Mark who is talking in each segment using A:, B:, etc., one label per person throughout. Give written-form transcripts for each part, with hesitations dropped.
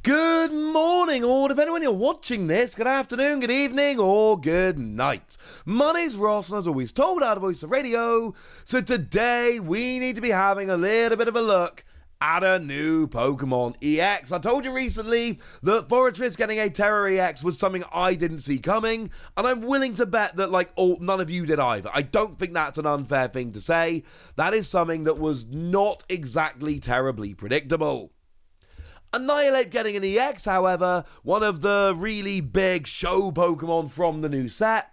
A: Good morning, or depending when you're watching this, good afternoon, good evening, or good night. My name's Ross, and as always told out of Voice of Radio, so today we need to be having a little bit of a look at a new Pokemon EX. I told you recently that Forretress getting a Terror EX was something I didn't see coming, and I'm willing to bet that, none of you did either. I don't think that's an unfair thing to say. That is something that was not exactly terribly predictable. Annihilape getting an EX, however, one of the really big show Pokemon from the new set,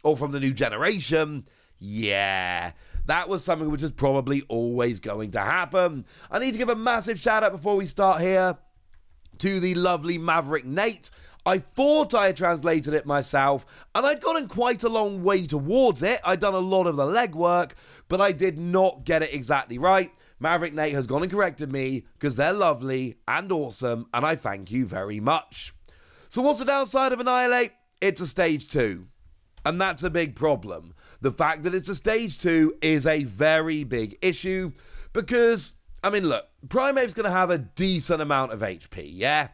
A: or from the new generation, yeah, that was something which is probably always going to happen. I need to give a massive shout out before we start here to the lovely Maverick Nate. I thought I had translated it myself, and I'd gotten quite a long way towards it. I'd done a lot of the legwork, but I did not get it exactly right. Maverick Nate has gone and corrected me because they're lovely and awesome, and I thank you very much. So what's the downside of Annihilape? It's a stage 2. And that's a big problem. The fact that it's a stage 2 is a very big issue because, look, Primeape's going to have a decent amount of HP, yeah?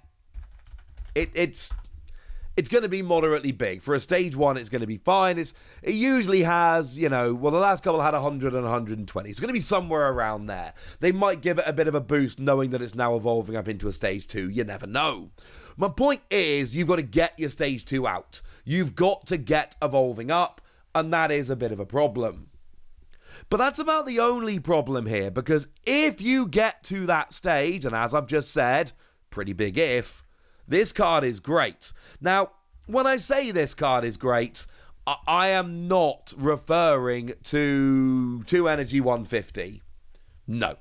A: It's going to be moderately big. For a stage 1, it's going to be fine. It usually has, the last couple had 100 and 120. It's going to be somewhere around there. They might give it a bit of a boost knowing that it's now evolving up into a stage 2. You never know. My point is, you've got to get your stage 2 out. You've got to get evolving up, and that is a bit of a problem. But that's about the only problem here, because if you get to that stage, and as I've just said, pretty big if, this card is great. Now, when I say this card is great, I am not referring to 2 Energy 150. No.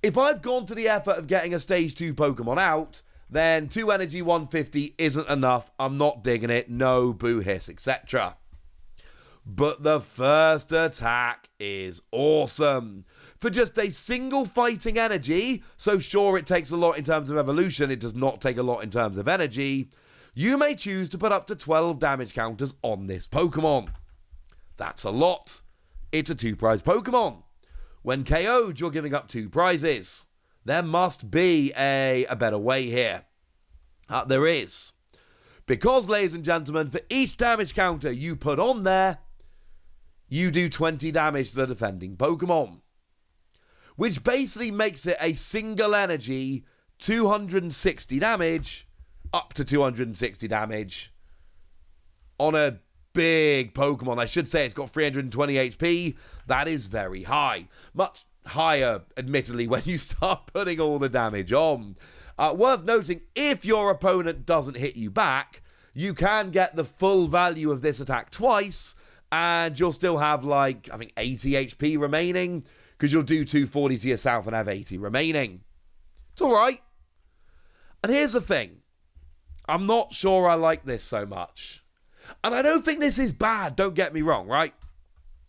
A: If I've gone to the effort of getting a Stage 2 Pokemon out, then 2 Energy 150 isn't enough. I'm not digging it. No, boo hiss, etc. But the first attack is awesome. For just a single fighting energy, so sure it takes a lot in terms of evolution, it does not take a lot in terms of energy, you may choose to put up to 12 damage counters on this Pokemon. That's a lot. It's a 2-prize Pokemon. When KO'd, you're giving up 2 prizes. There must be a better way here. There is. Because, ladies and gentlemen, for each damage counter you put on there, you do 20 damage to the defending Pokemon. Which basically makes it a single energy, 260 damage, up to 260 damage, on a big Pokemon. I should say it's got 320 HP. That is very high. Much higher, admittedly, when you start putting all the damage on. Worth noting, if your opponent doesn't hit you back, you can get the full value of this attack twice, and you'll still have, 80 HP remaining, because you'll do 240 to yourself and have 80 remaining. It's alright. And here's the thing. I'm not sure I like this so much. And I don't think this is bad, don't get me wrong, right?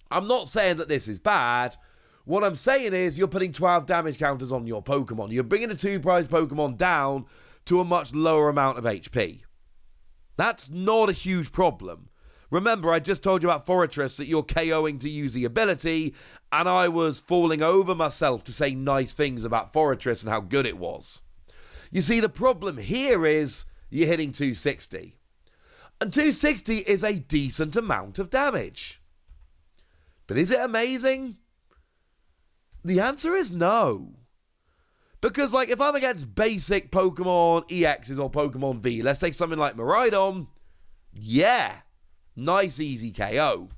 A: I'm not saying that this is bad. What I'm saying is you're putting 12 damage counters on your Pokemon. You're bringing a 2-prize Pokemon down to a much lower amount of HP. That's not a huge problem. Remember, I just told you about Forretress that you're KOing to use the ability, and I was falling over myself to say nice things about Forretress and how good it was. You see, the problem here is you're hitting 260. And 260 is a decent amount of damage. But is it amazing? The answer is no. Because, if I'm against basic Pokemon EXs or Pokemon V, let's take something like Miraidon, yeah. Nice, easy KO.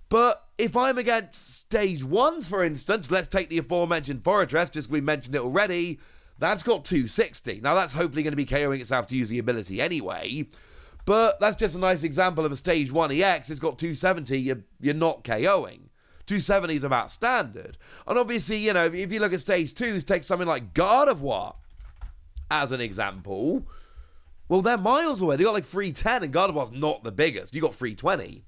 A: But if I'm against stage 1s, for instance, let's take the aforementioned Forretress, just we mentioned it already, that's got 260. Now, that's hopefully going to be KOing itself to use the ability anyway, but that's just a nice example of a stage 1 EX. It's got 270, you're not KOing. 270 is about standard. And obviously, if you look at stage 2s, take something like Gardevoir as an example. Well, they're miles away. They got 310, and Gardevoir's not the biggest. You got 320.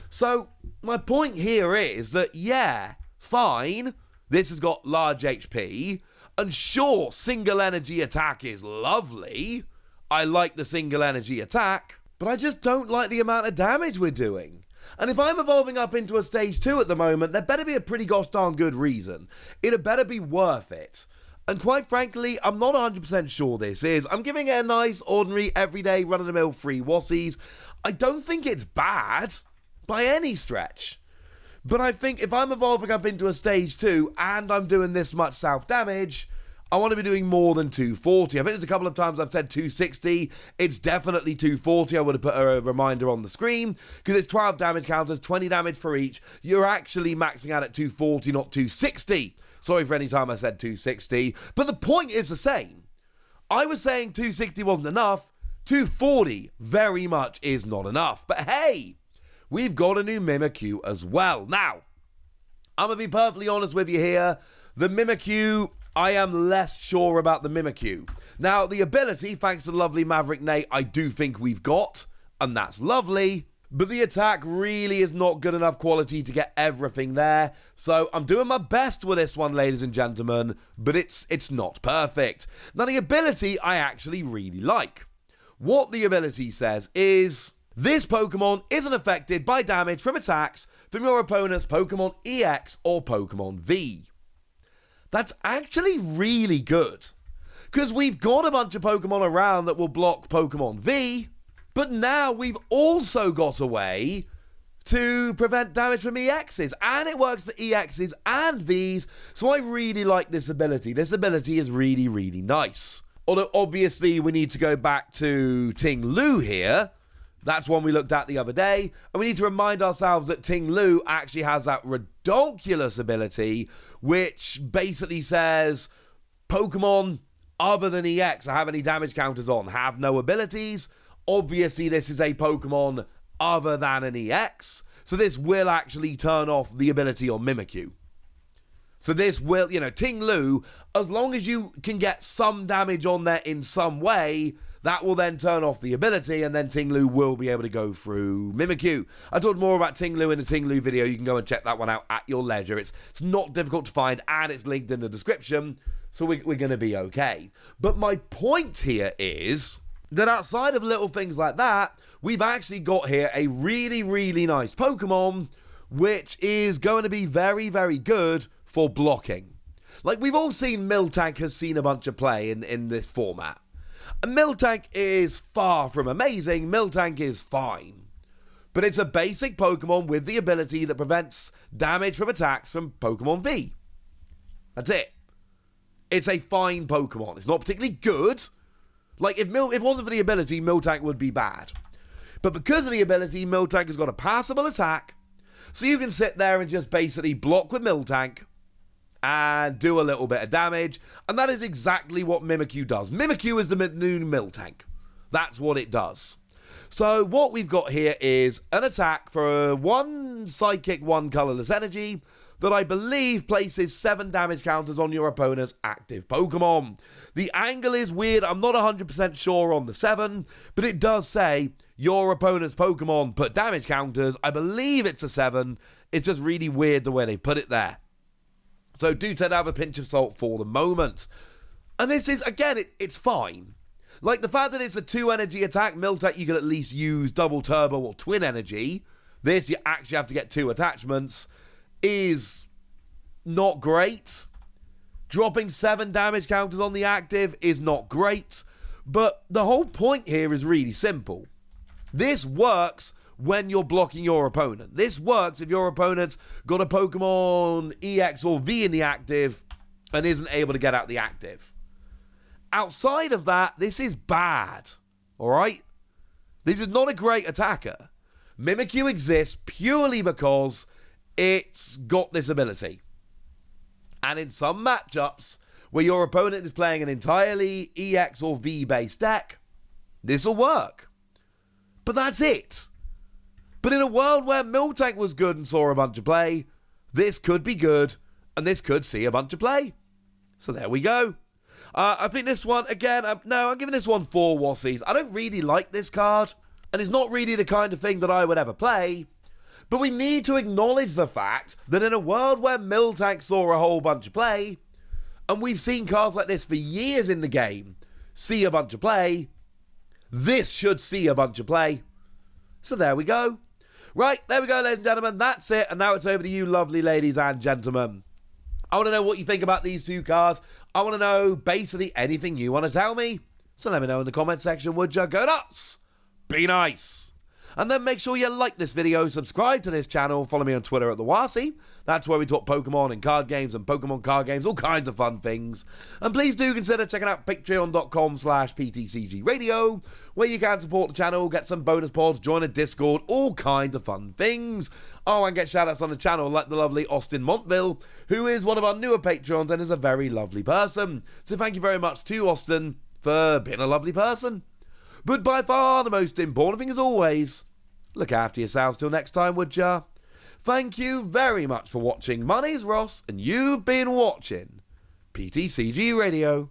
A: So, my point here is that, yeah, fine, this has got large HP, and sure, single energy attack is lovely. I like the single energy attack, but I just don't like the amount of damage we're doing. And if I'm evolving up into a stage 2 at the moment, there better be a pretty gosh darn good reason. It better be worth it. And quite frankly, I'm not 100% sure this is. I'm giving it a nice, ordinary, everyday, run-of-the-mill free Wassies. I don't think it's bad by any stretch. But I think if I'm evolving up into a stage 2 and I'm doing this much self-damage, I want to be doing more than 240. I think there's a couple of times I've said 260. It's definitely 240. I would have put a reminder on the screen because it's 12 damage counters, 20 damage for each. You're actually maxing out at 240, not 260. Sorry for any time I said 260. But the point is the same. I was saying 260 wasn't enough. 240 very much is not enough. But hey, we've got a new Mimikyu as well. Now, I'm going to be perfectly honest with you here. The Mimikyu, I am less sure about the Mimikyu. Now, the ability, thanks to the lovely Maverick Nate, I do think we've got, and that's lovely. But the attack really is not good enough quality to get everything there. So I'm doing my best with this one, ladies and gentlemen, but it's not perfect. Now, the ability I actually really like. What the ability says is, this Pokemon isn't affected by damage from attacks from your opponent's Pokemon EX or Pokemon V. That's actually really good, because we've got a bunch of Pokemon around that will block Pokemon V, but now we've also got a way to prevent damage from EXs, and it works for EXs and Vs, so I really like this ability. This ability is really, really nice. Although, obviously, we need to go back to Ting Lu here. That's one we looked at the other day, and we need to remind ourselves that Ting Lu actually has that redonkulous ability, which basically says Pokemon other than EX that have any damage counters on have no abilities. Obviously, this is a Pokemon other than an EX, so this will actually turn off the ability on Mimikyu. So this will, Ting Lu, as long as you can get some damage on there in some way, that will then turn off the ability, and then Ting Lu will be able to go through Mimikyu. I talked more about Ting Lu in the Ting Lu video. You can go and check that one out at your leisure. It's not difficult to find, and it's linked in the description, so we're going to be okay. But my point here is that outside of little things like that, we've actually got here a really, really nice Pokemon, which is going to be very, very good for blocking. Like, we've all seen Miltank has seen a bunch of play in this format. And Miltank is far from amazing. Miltank is fine. But it's a basic Pokemon with the ability that prevents damage from attacks from Pokemon V. That's it. It's a fine Pokemon. It's not particularly good. Like, if it wasn't for the ability, Miltank would be bad. But because of the ability, Miltank has got a passable attack. So you can sit there and just basically block with Miltank and do a little bit of damage, and that is exactly what Mimikyu does. Mimikyu is the new Miltank. That's what it does. So what we've got here is an attack for one Psychic, one Colorless Energy that I believe places 7 damage counters on your opponent's active Pokemon. The angle is weird. I'm not 100% sure on the 7, but it does say your opponent's Pokemon put damage counters. I believe it's a 7. It's just really weird the way they put it there. So do tend to have a pinch of salt for the moment. And this is, again, it's fine. Like, the fact that it's a 2 energy attack, Miltank, you can at least use double turbo or twin energy. This, you actually have to get 2 attachments, is not great. Dropping 7 damage counters on the active is not great. But the whole point here is really simple. This works when you're blocking your opponent. This works if your opponent's got a Pokemon EX or V in the active and isn't able to get out the active. Outside of that, this is bad. Alright? This is not a great attacker. Mimikyu exists purely because it's got this ability. And in some matchups where your opponent is playing an entirely EX or V based deck, this will work. But that's it. But in a world where Miltank was good and saw a bunch of play, this could be good, and this could see a bunch of play. So there we go. I think this one, again, I'm giving this one 4 Wassies. I don't really like this card, and it's not really the kind of thing that I would ever play. But we need to acknowledge the fact that in a world where Miltank saw a whole bunch of play, and we've seen cards like this for years in the game see a bunch of play, this should see a bunch of play. So there we go. Right, there we go, ladies and gentlemen. That's it. And now it's over to you, lovely ladies and gentlemen. I want to know what you think about these two cards. I want to know basically anything you want to tell me. So let me know in the comment section, would you? Go nuts! Be nice! And then make sure you like this video, subscribe to this channel, follow me on Twitter at @TheWasi. That's where we talk Pokemon and card games and Pokemon card games, all kinds of fun things. And please do consider checking out patreon.com/PTCGradio, where you can support the channel, get some bonus pods, join a Discord, all kinds of fun things. Oh, and get shoutouts on the channel like the lovely Austin Montville, who is one of our newer Patreons and is a very lovely person. So thank you very much to Austin for being a lovely person. But by far the most important thing, as always, look after yourselves till next time, would ya? Thank you very much for watching. My name's Ross, and you've been watching PTCG Radio.